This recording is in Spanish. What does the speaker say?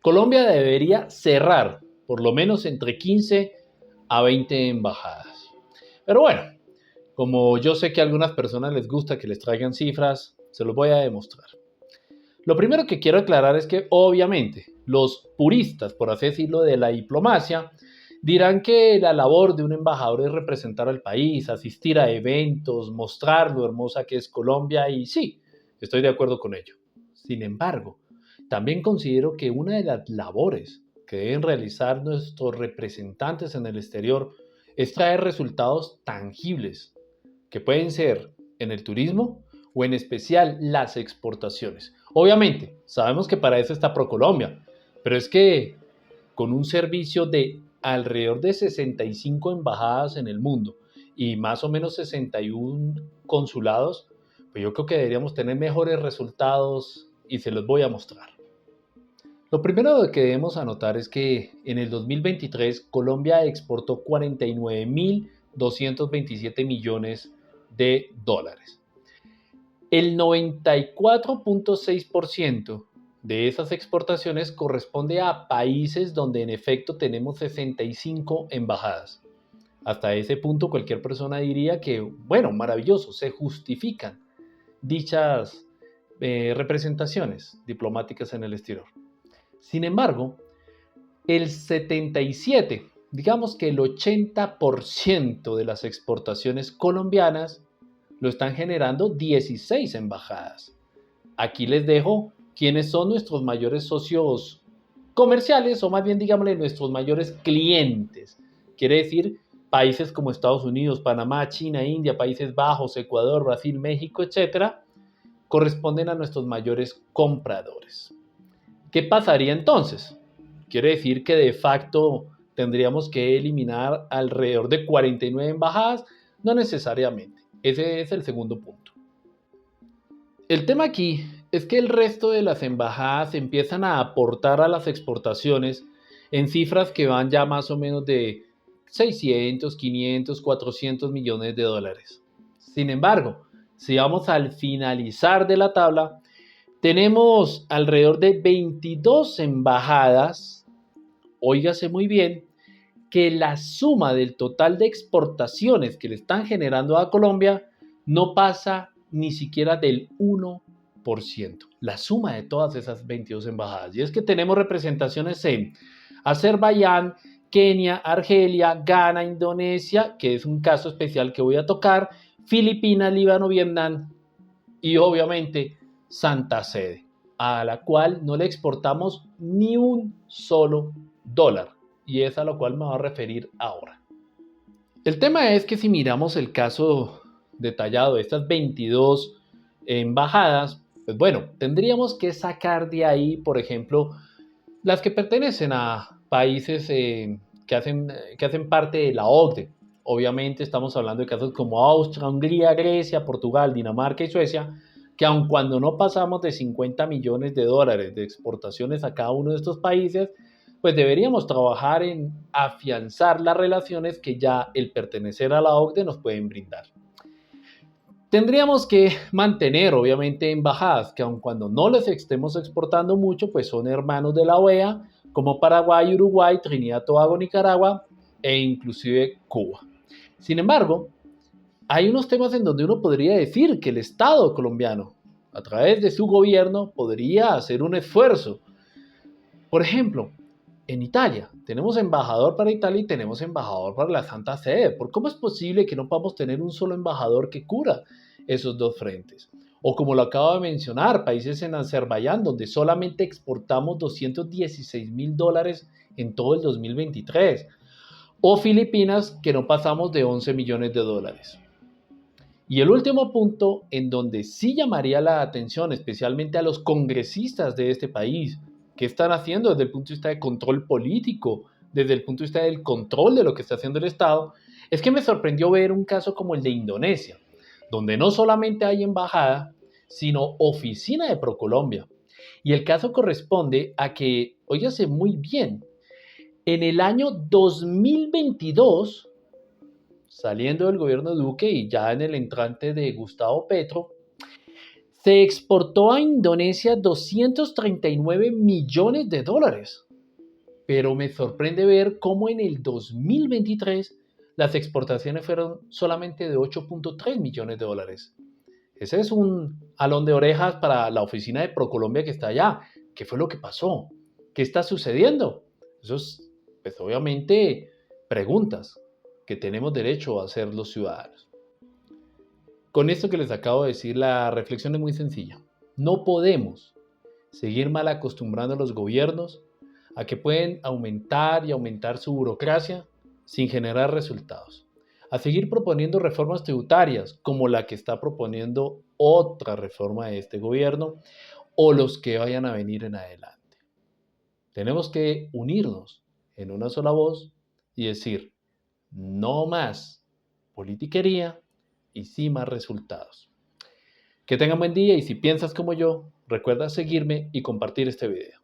Colombia debería cerrar por lo menos entre 15 a 20 embajadas. Pero bueno, como yo sé que a algunas personas les gusta que les traigan cifras, se los voy a demostrar. Lo primero que quiero aclarar es que obviamente los puristas, por así decirlo, de la diplomacia, dirán que la labor de un embajador es representar al país, asistir a eventos, mostrar lo hermosa que es Colombia y sí, estoy de acuerdo con ello. Sin embargo, también considero que una de las labores que deben realizar nuestros representantes en el exterior es traer resultados tangibles, que pueden ser en el turismo o en especial las exportaciones. Obviamente, sabemos que para eso está ProColombia, pero es que con un servicio de alrededor de 65 embajadas en el mundo y más o menos 61 consulados, pues yo creo que deberíamos tener mejores resultados y se los voy a mostrar. Lo primero que debemos anotar es que en el 2023 Colombia exportó 49.227 millones de dólares. El 94.6% de esas exportaciones corresponde a países donde en efecto tenemos 65 embajadas. Hasta ese punto cualquier persona diría que, bueno, maravilloso, se justifican dichas representaciones diplomáticas en el exterior. Sin embargo, el 77, digamos que el 80% de las exportaciones colombianas lo están generando 16 embajadas. Aquí les dejo quiénes son nuestros mayores socios comerciales o más bien digámosle nuestros mayores clientes. Quiere decir países como Estados Unidos, Panamá, China, India, Países Bajos, Ecuador, Brasil, México, etcétera, corresponden a nuestros mayores compradores. ¿Qué pasaría entonces? Quiere decir que de facto tendríamos que eliminar alrededor de 49 embajadas, no necesariamente. Ese es el segundo punto. El tema aquí es que el resto de las embajadas empiezan a aportar a las exportaciones en cifras que van ya más o menos de 600, 500, 400 millones de dólares. Sin embargo, si vamos al finalizar de la tabla, tenemos alrededor de 22 embajadas, óigase muy bien, que la suma del total de exportaciones que le están generando a Colombia no pasa ni siquiera del 1%. La suma de todas esas 22 embajadas. Y es que tenemos representaciones en Azerbaiyán, Kenia, Argelia, Ghana, Indonesia, que es un caso especial que voy a tocar, Filipinas, Líbano, Vietnam y obviamente Santa Sede, a la cual no le exportamos ni un solo dólar. Y es a lo cual me voy a referir ahora. El tema es que si miramos el caso detallado de estas 22 embajadas, pues bueno, tendríamos que sacar de ahí, por ejemplo, las que pertenecen a países que hacen parte de la OCDE. Obviamente estamos hablando de casos como Austria, Hungría, Grecia, Portugal, Dinamarca y Suecia, que aun cuando no pasamos de 50 millones de dólares de exportaciones a cada uno de estos países, pues deberíamos trabajar en afianzar las relaciones que ya el pertenecer a la OCDE nos pueden brindar. Tendríamos que mantener, obviamente, embajadas que aun cuando no les estemos exportando mucho, pues son hermanos de la OEA, como Paraguay, Uruguay, Trinidad, Tobago, Nicaragua e inclusive Cuba. Sin embargo, hay unos temas en donde uno podría decir que el Estado colombiano, a través de su gobierno, podría hacer un esfuerzo. Por ejemplo, en Italia, tenemos embajador para Italia y tenemos embajador para la Santa Sede. ¿Por cómo es posible que no podamos tener un solo embajador que cubra esos dos frentes? O como lo acabo de mencionar, países en Azerbaiyán, donde solamente exportamos 216 mil dólares en todo el 2023. O Filipinas, que no pasamos de 11 millones de dólares. Y el último punto en donde sí llamaría la atención, especialmente a los congresistas de este país, qué están haciendo desde el punto de vista de control político, desde el punto de vista del control de lo que está haciendo el Estado, es que me sorprendió ver un caso como el de Indonesia, donde no solamente hay embajada, sino oficina de ProColombia. Y el caso corresponde a que, óigase muy bien, en el año 2022, saliendo del gobierno de Duque y ya en el entrante de Gustavo Petro, Se exportó a Indonesia 239 millones de dólares. Pero me sorprende ver cómo en el 2023 las exportaciones fueron solamente de 8.3 millones de dólares. Ese es un jalón de orejas para la oficina de Procolombia que está allá. ¿Qué fue lo que pasó? ¿Qué está sucediendo? Eso es, pues obviamente, preguntas que tenemos derecho a hacer los ciudadanos. Con esto que les acabo de decir, la reflexión es muy sencilla. No podemos seguir mal acostumbrando a los gobiernos a que pueden aumentar y aumentar su burocracia sin generar resultados. A seguir proponiendo reformas tributarias como la que está proponiendo otra reforma de este gobierno o los que vayan a venir en adelante. Tenemos que unirnos en una sola voz y decir, no más politiquería y sí más resultados. Que tengan buen día y si piensas como yo, recuerda seguirme y compartir este video.